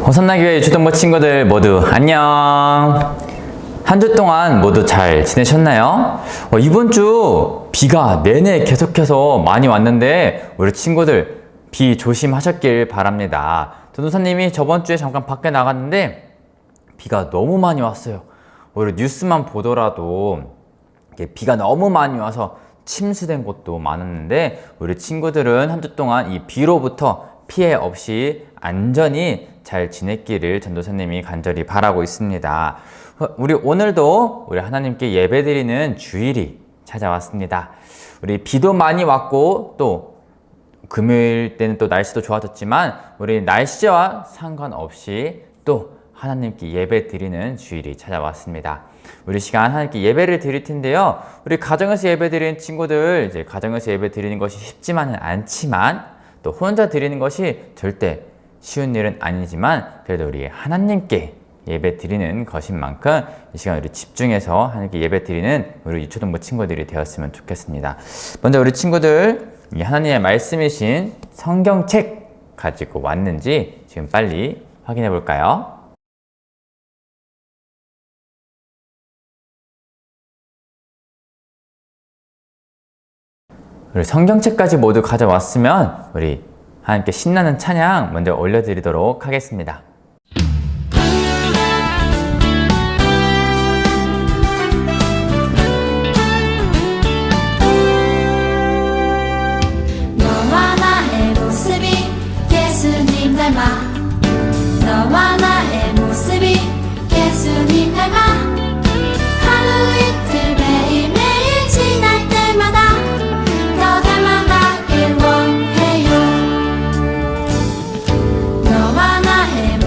호산나교회 유초동부 친구들 모두 안녕. 한 주 동안 모두 잘 지내셨나요? 이번 주 비가 내내 계속해서 많이 왔는데 우리 친구들 비 조심하셨길 바랍니다. 전도사님이 저번 주에 잠깐 밖에 나갔는데 비가 너무 많이 왔어요. 우리 뉴스만 보더라도 비가 너무 많이 와서 침수된 곳도 많았는데 우리 친구들은 한 주 동안 이 비로부터 피해 없이 안전히 잘 지냈기를 전도사님이 간절히 바라고 있습니다. 우리 오늘도 우리 하나님께 예배드리는 주일이 찾아왔습니다. 우리 비도 많이 왔고 또 금요일 때는 또 날씨도 좋아졌지만 우리 날씨와 상관없이 또 하나님께 예배드리는 주일이 찾아왔습니다. 우리 시간 하나님께 예배를 드릴 텐데요. 우리 가정에서 예배드리는 친구들 이제 가정에서 예배드리는 것이 쉽지만은 않지만 또 혼자 드리는 것이 절대 쉬운 일은 아니지만 그래도 우리 하나님께 예배 드리는 것인 만큼 이 시간 우리 집중해서 하나님께 예배 드리는 우리 유초동부 친구들이 되었으면 좋겠습니다. 먼저 우리 친구들 이 하나님의 말씀이신 성경책 가지고 왔는지 지금 빨리 확인해 볼까요? 우리 성경책까지 모두 가져왔으면 우리 하나님께 신나는 찬양 먼저 올려드리도록 하겠습니다. 너와 나의 모습이 예수님 닮아 너와 나의 모습이 예수님 닮아 하루 이틀 매일매일 지날 때마다 더 닮아가길 원해요. 너와 나의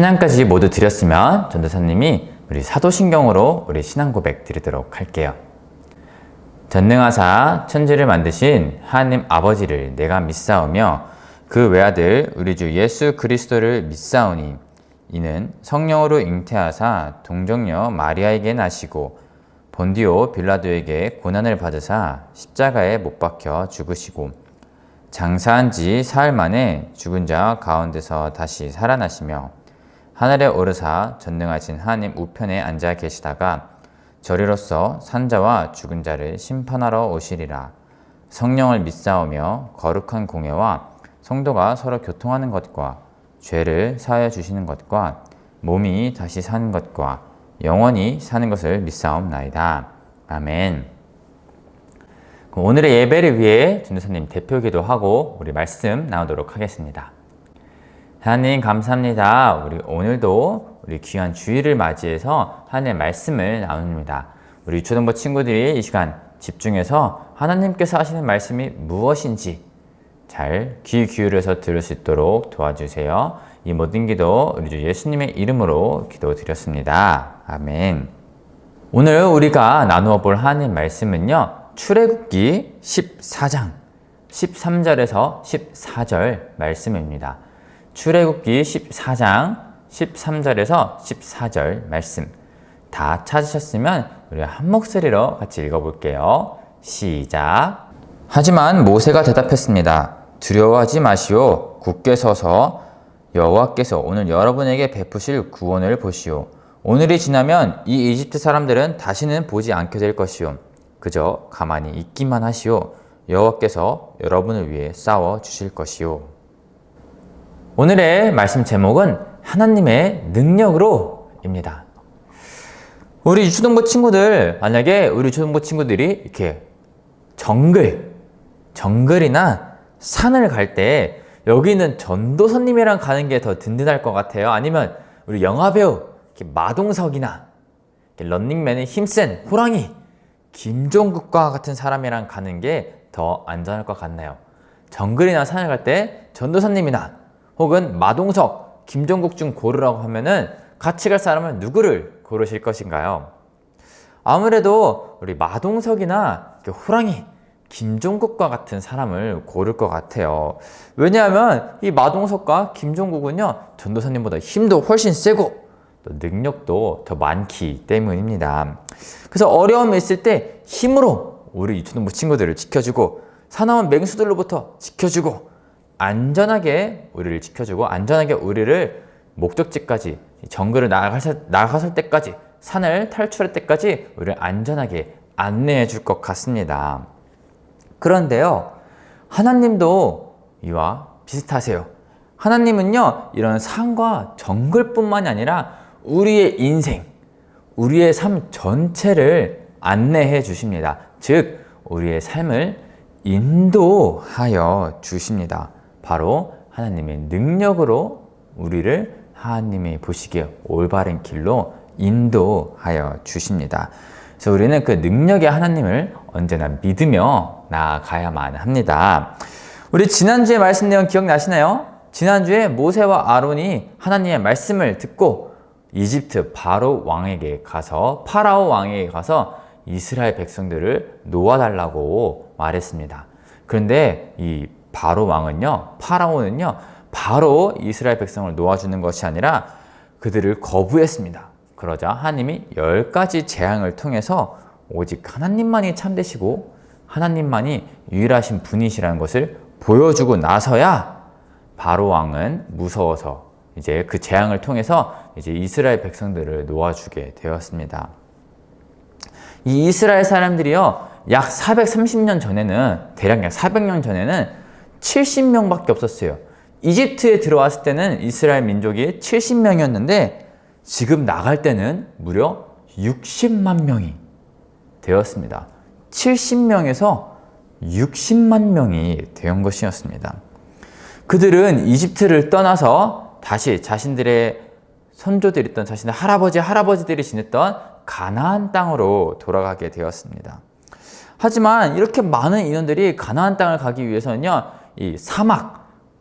찬양까지 모두 드렸으면 전도사님이 우리 사도신경으로 우리 신앙 고백 드리도록 할게요. 전능하사 천지를 만드신 하나님 아버지를 내가 믿사오며 그 외아들 우리 주 예수 그리스도를 믿사오니 이는 성령으로 잉태하사 동정녀 마리아에게 나시고 본디오 빌라도에게 고난을 받으사 십자가에 못 박혀 죽으시고 장사한 지 사흘 만에 죽은 자 가운데서 다시 살아나시며 하늘에 오르사 전능하신 하나님 우편에 앉아 계시다가 저리로서 산자와 죽은 자를 심판하러 오시리라. 성령을 믿사오며 거룩한 공예와 성도가 서로 교통하는 것과 죄를 사하여 주시는 것과 몸이 다시 사는 것과 영원히 사는 것을 믿사옵나이다. 아멘. 오늘의 예배를 위해 전도사님 대표기도 하고 우리 말씀 나누도록 하겠습니다. 하나님 감사합니다. 우리 오늘도 우리 귀한 주일을 맞이해서 하나님의 말씀을 나눕니다. 우리 초등부 친구들이 이 시간 집중해서 하나님께서 하시는 말씀이 무엇인지 잘 귀 기울여서 들을 수 있도록 도와주세요. 이 모든 기도 우리 주 예수님의 이름으로 기도드렸습니다. 아멘. 오늘 우리가 나누어 볼 하나님 말씀은요. 출애굽기 14장 13절에서 14절 말씀입니다. 출애굽기 14장 13절에서 14절 말씀 다 찾으셨으면 우리 한 목소리로 같이 읽어볼게요. 시작. 하지만 모세가 대답했습니다. 두려워하지 마시오. 굳게 서서 여호와께서 오늘 여러분에게 베푸실 구원을 보시오. 오늘이 지나면 이 이집트 사람들은 다시는 보지 않게 될 것이오. 그저 가만히 있기만 하시오. 여호와께서 여러분을 위해 싸워 주실 것이오. 오늘의 말씀 제목은 하나님의 능력으로입니다. 우리 유초등부 친구들, 만약에 우리 유초등부 친구들이 이렇게 정글이나 산을 갈 때 여기는 전도사님이랑 가는 게 더 든든할 것 같아요. 아니면 우리 영화배우 마동석이나 런닝맨의 힘센 호랑이 김종국과 같은 사람이랑 가는 게 더 안전할 것 같나요? 정글이나 산을 갈 때 전도사님이나 혹은 마동석, 김종국 중 고르라고 하면은 같이 갈 사람은 누구를 고르실 것인가요? 아무래도 우리 마동석이나 호랑이, 김종국과 같은 사람을 고를 것 같아요. 왜냐하면 이 마동석과 김종국은요, 전도사님보다 힘도 훨씬 세고 또 능력도 더 많기 때문입니다. 그래서 어려움이 있을 때 힘으로 우리 유초등부 친구들을 지켜주고 사나운 맹수들로부터 지켜주고 안전하게 우리를 지켜주고 안전하게 우리를 목적지까지 정글을 나갔을 때까지 산을 탈출할 때까지 우리를 안전하게 안내해 줄 것 같습니다. 그런데요, 하나님도 이와 비슷하세요. 하나님은요, 이런 산과 정글뿐만이 아니라 우리의 인생, 우리의 삶 전체를 안내해 주십니다. 즉, 우리의 삶을 인도하여 주십니다. 바로 하나님의 능력으로 우리를 하나님이 보시기에 올바른 길로 인도하여 주십니다. 그래서 우리는 그 능력의 하나님을 언제나 믿으며 나아가야만 합니다. 우리 지난주에 말씀 내용 기억나시나요? 지난주에 모세와 아론이 하나님의 말씀을 듣고 이집트 파라오 왕에게 가서 이스라엘 백성들을 놓아달라고 말했습니다. 그런데 이 파라오는요, 바로 이스라엘 백성을 놓아주는 것이 아니라 그들을 거부했습니다. 그러자 하나님이 10가지 재앙을 통해서 오직 하나님만이 참되시고 하나님만이 유일하신 분이시라는 것을 보여주고 나서야 바로 왕은 무서워서 이제 그 재앙을 통해서 이제 이스라엘 백성들을 놓아주게 되었습니다. 이 이스라엘 사람들이요, 약 430년 전에는, 대략 약 400년 전에는 70명밖에 없었어요. 이집트에 들어왔을 때는 이스라엘 민족이 70명이었는데 지금 나갈 때는 무려 60만 명이 되었습니다. 70명에서 60만 명이 된 것이었습니다. 그들은 이집트를 떠나서 다시 자신들의 선조들이 있던 자신의 할아버지들이 지냈던 가나안 땅으로 돌아가게 되었습니다. 하지만 이렇게 많은 인원들이 가나안 땅을 가기 위해서는요, 이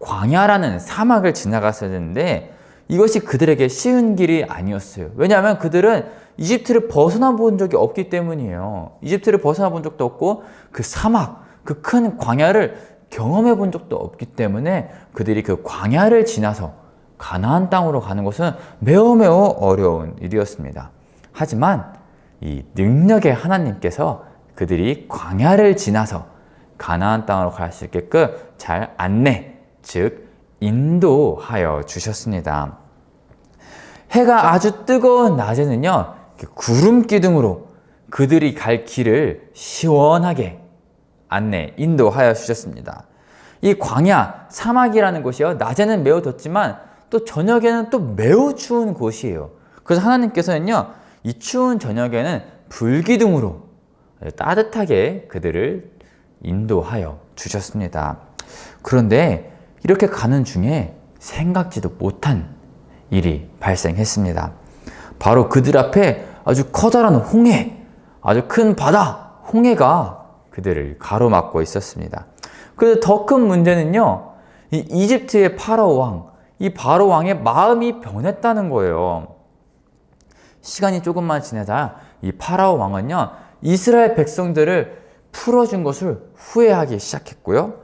광야라는 사막을 지나갔어야 되는데 이것이 그들에게 쉬운 길이 아니었어요. 왜냐하면 그들은 이집트를 벗어나 본 적이 없기 때문이에요. 이집트를 벗어나 본 적도 없고 그 사막, 그 큰 광야를 경험해 본 적도 없기 때문에 그들이 그 광야를 지나서 가나안 땅으로 가는 것은 매우 어려운 일이었습니다. 하지만 이 능력의 하나님께서 그들이 광야를 지나서 가나안 땅으로 갈 수 있게끔 잘 안내, 즉 인도하여 주셨습니다. 해가 아주 뜨거운 낮에는요, 구름 기둥으로 그들이 갈 길을 시원하게 안내, 인도하여 주셨습니다. 이 광야, 사막이라는 곳이요, 낮에는 매우 덥지만 또 저녁에는 또 매우 추운 곳이에요. 그래서 하나님께서는요, 이 추운 저녁에는 불기둥으로 따뜻하게 그들을 인도하여 주셨습니다. 그런데 이렇게 가는 중에 생각지도 못한 일이 발생했습니다. 바로 그들 앞에 아주 커다란 홍해, 아주 큰 바다, 홍해가 그들을 가로막고 있었습니다. 그래서 더 큰 문제는요, 이 이집트의 파라오 왕, 이 바로 왕의 마음이 변했다는 거예요. 시간이 조금만 지나자 이 파라오 왕은요, 이스라엘 백성들을 풀어준 것을 후회하기 시작했고요.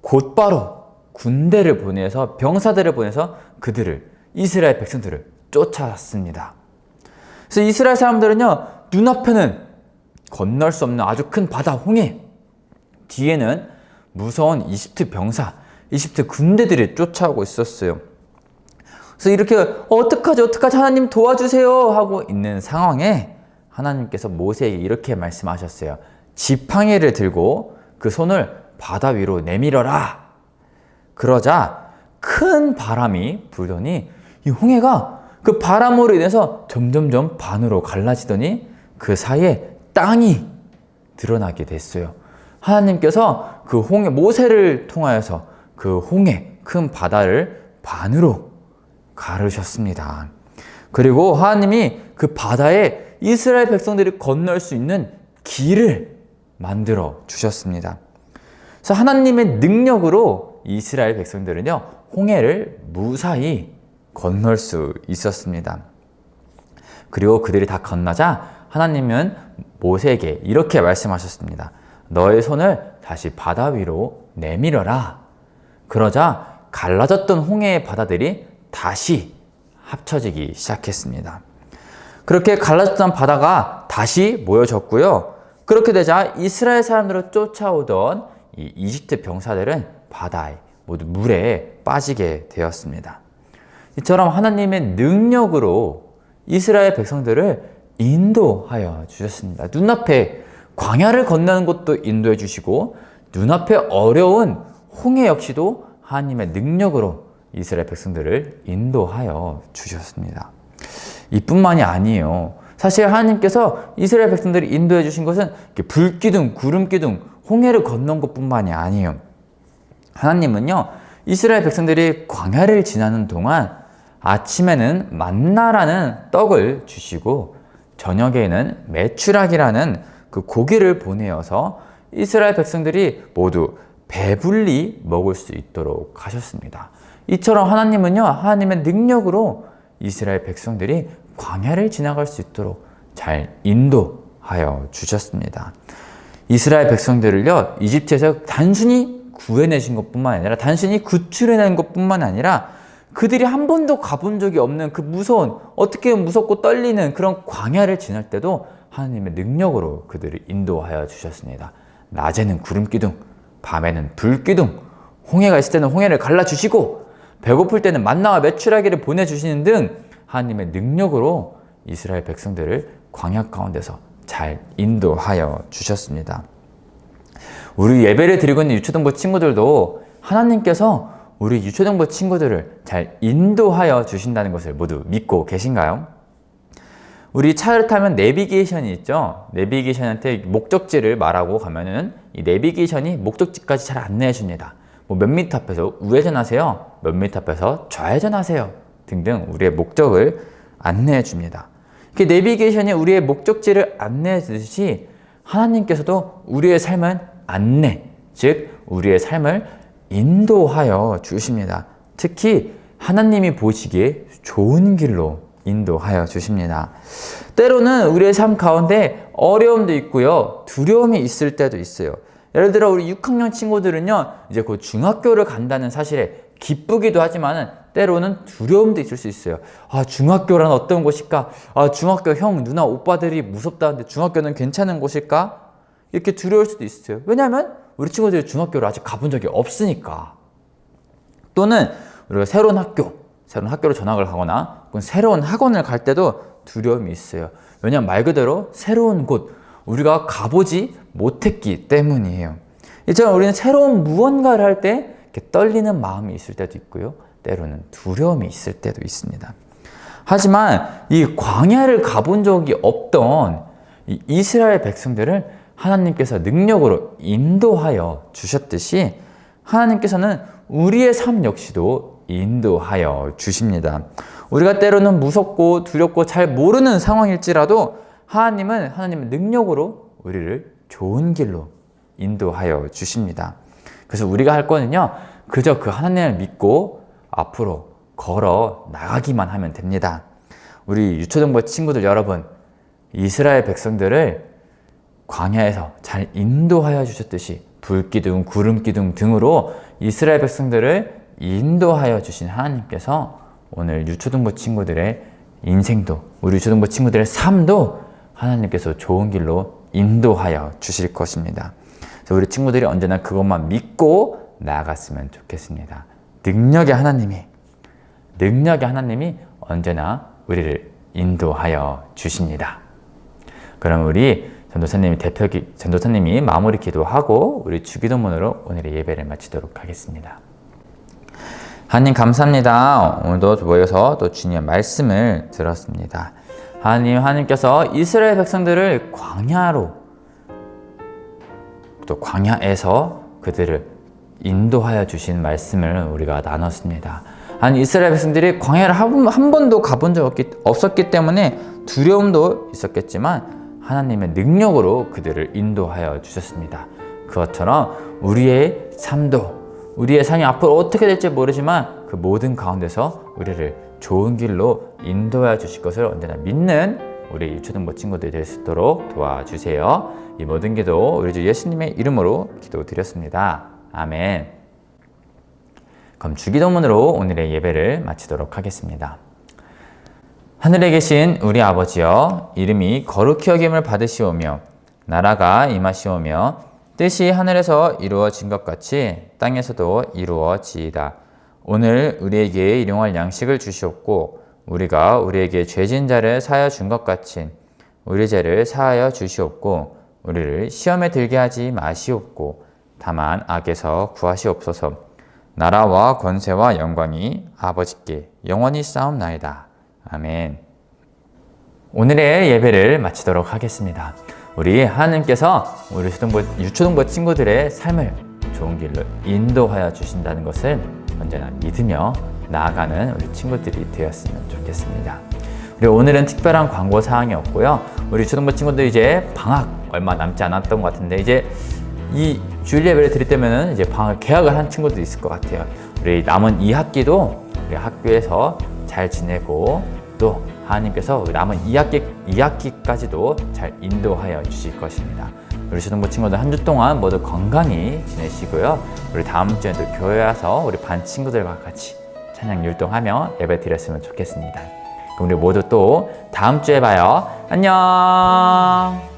곧바로 군대를 보내서, 병사들을 보내서 그들을, 이스라엘 백성들을 쫓아왔습니다. 그래서 이스라엘 사람들은요, 눈앞에는 건널 수 없는 아주 큰 바다 홍해, 뒤에는 무서운 이집트 병사, 이집트 군대들이 쫓아오고 있었어요. 그래서 이렇게 어떡하지 하나님 도와주세요 하고 있는 상황에 하나님께서 모세에게 이렇게 말씀하셨어요. 지팡이를 들고 그 손을 바다 위로 내밀어라. 그러자 큰 바람이 불더니 이 홍해가 그 바람으로 인해서 점점점 반으로 갈라지더니 그 사이에 땅이 드러나게 됐어요. 하나님께서 그 홍해, 모세를 통하여서 그 홍해, 큰 바다를 반으로 가르셨습니다. 그리고 하나님이 그 바다에 이스라엘 백성들이 건널 수 있는 길을 만들어 주셨습니다. 그래서 하나님의 능력으로 이스라엘 백성들은요, 홍해를 무사히 건널 수 있었습니다. 그리고 그들이 다 건너자 하나님은 모세에게 이렇게 말씀하셨습니다. 너의 손을 다시 바다 위로 내밀어라. 그러자 갈라졌던 홍해의 바다들이 다시 합쳐지기 시작했습니다. 그렇게 갈라졌던 바다가 다시 모여졌고요. 그렇게 되자 이스라엘 사람들을 쫓아오던 이 이집트 병사들은 바다에 모두 물에 빠지게 되었습니다. 이처럼 하나님의 능력으로 이스라엘 백성들을 인도하여 주셨습니다. 눈앞에 광야를 건너는 것도 인도해 주시고 눈앞에 어려운 홍해 역시도 하나님의 능력으로 이스라엘 백성들을 인도하여 주셨습니다. 이뿐만이 아니에요. 사실 하나님께서 이스라엘 백성들을 인도해 주신 것은 불기둥, 구름기둥, 홍해를 건넌 것뿐만이 아니에요. 하나님은요, 이스라엘 백성들이 광야를 지나는 동안 아침에는 만나라는 떡을 주시고 저녁에는 메추락이라는 그 고기를 보내어서 이스라엘 백성들이 모두 배불리 먹을 수 있도록 하셨습니다. 이처럼 하나님은요, 하나님의 능력으로 이스라엘 백성들이 광야를 지나갈 수 있도록 잘 인도하여 주셨습니다. 이스라엘 백성들을요, 이집트에서 단순히 구해내신 것뿐만 아니라, 단순히 구출해낸 것뿐만 아니라 그들이 한 번도 가본 적이 없는 그 무서운, 어떻게 무섭고 떨리는 그런 광야를 지날 때도 하나님의 능력으로 그들을 인도하여 주셨습니다. 낮에는 구름기둥, 밤에는 불기둥, 홍해가 있을 때는 홍해를 갈라주시고 배고플 때는 만나와 메추라기를 보내주시는 등 하나님의 능력으로 이스라엘 백성들을 광야 가운데서 잘 인도하여 주셨습니다. 우리 예배를 드리고 있는 유초등부 친구들도 하나님께서 우리 유초등부 친구들을 잘 인도하여 주신다는 것을 모두 믿고 계신가요? 우리 차를 타면 내비게이션이 있죠. 내비게이션한테 목적지를 말하고 가면은 이 내비게이션이 목적지까지 잘 안내해 줍니다. 뭐 몇 미터 앞에서 우회전하세요, 몇 미터 앞에서 좌회전하세요 등등 우리의 목적을 안내해 줍니다. 이렇게 내비게이션이 우리의 목적지를 안내해 주듯이 하나님께서도 우리의 삶을 안내, 즉 우리의 삶을 인도하여 주십니다. 특히 하나님이 보시기에 좋은 길로 인도하여 주십니다. 때로는 우리의 삶 가운데 어려움도 있고요, 두려움이 있을 때도 있어요. 예를 들어 우리 6학년 친구들은요, 이제 곧 중학교를 간다는 사실에 기쁘기도 하지만 때로는 두려움도 있을 수 있어요. 아, 중학교란 어떤 곳일까? 아, 중학교 형, 누나, 오빠들이 무섭다는데 중학교는 괜찮은 곳일까? 이렇게 두려울 수도 있어요. 왜냐하면 우리 친구들이 중학교를 아직 가본 적이 없으니까. 또는 우리가 새로운 학교로 전학을 가거나 혹은 새로운 학원을 갈 때도 두려움이 있어요. 왜냐하면 말 그대로 새로운 곳, 우리가 가보지 못했기 때문이에요. 이처럼 우리는 새로운 무언가를 할 때 이렇게 떨리는 마음이 있을 때도 있고요, 때로는 두려움이 있을 때도 있습니다. 하지만 이 광야를 가본 적이 없던 이 이스라엘 백성들을 하나님께서 능력으로 인도하여 주셨듯이 하나님께서는 우리의 삶 역시도 인도하여 주십니다. 우리가 때로는 무섭고 두렵고 잘 모르는 상황일지라도 하나님은 능력으로 우리를 좋은 길로 인도하여 주십니다. 그래서 우리가 할 거는요, 그저 그 하나님을 믿고 앞으로 걸어 나가기만 하면 됩니다. 우리 유초등부 친구들 여러분, 이스라엘 백성들을 광야에서 잘 인도하여 주셨듯이 불기둥, 구름기둥 등으로 이스라엘 백성들을 인도하여 주신 하나님께서 오늘 유초등부 친구들의 인생도, 우리 유초등부 친구들의 삶도 하나님께서 좋은 길로 인도하여 주실 것입니다. 그래서 우리 친구들이 언제나 그것만 믿고 나아갔으면 좋겠습니다. 능력의 하나님이 언제나 우리를 인도하여 주십니다. 그럼 우리 전도사님이 마무리 기도하고 우리 주기도문으로 오늘의 예배를 마치도록 하겠습니다. 하나님 감사합니다. 오늘도 모여서 또 주님의 말씀을 들었습니다. 하나님께서 이스라엘 백성들을 광야에서 그들을 인도하여 주신 말씀을 우리가 나눴습니다. 아니, 이스라엘 백성들이 광야를 한 번도 가본 적 없었기 때문에 두려움도 있었겠지만 하나님의 능력으로 그들을 인도하여 주셨습니다. 그것처럼 우리의 삶이 앞으로 어떻게 될지 모르지만 그 모든 가운데서 우리를 좋은 길로 인도하여 주실 것을 언제나 믿는 우리 유초등부 친구들이 될 수 있도록 도와주세요. 이 모든 기도 우리 주 예수님의 이름으로 기도드렸습니다. 아멘. 그럼 주기도문으로 오늘의 예배를 마치도록 하겠습니다. 하늘에 계신 우리 아버지여, 이름이 거룩히 여김을 받으시오며 나라가 임하시오며 뜻이 하늘에서 이루어진 것 같이 땅에서도 이루어지이다. 오늘 우리에게 일용할 양식을 주시옵고 우리가 우리에게 죄진 자를 사하여 준 것 같이 우리 죄를 사하여 주시옵고 우리를 시험에 들게 하지 마시옵고 다만 악에서 구하시옵소서. 나라와 권세와 영광이 아버지께 영원히 싸움나이다. 아멘. 오늘의 예배를 마치도록 하겠습니다. 우리 하나님께서 우리 유초등부 친구들의 삶을 좋은 길로 인도하여 주신다는 것을 언제나 믿으며 나아가는 우리 친구들이 되었으면 좋겠습니다. 우리 오늘은 특별한 광고 사항이 없고요. 우리 초등부 친구들 이제 방학 얼마 남지 않았던 것 같은데 이제 이 주일 예배를 드릴 때면은 이제 방학 개학을 한 친구도 있을 것 같아요. 우리 남은 2학기도 우리 학교에서 잘 지내고 또 하나님께서 남은 2학기까지도 잘 인도하여 주실 것입니다. 우리 초등부 친구들 한 주 동안 모두 건강히 지내시고요. 우리 다음 주에도 교회 와서 우리 반 친구들과 같이 찬양 율동하며 예배 드렸으면 좋겠습니다. 그럼 우리 모두 또 다음 주에 봐요. 안녕.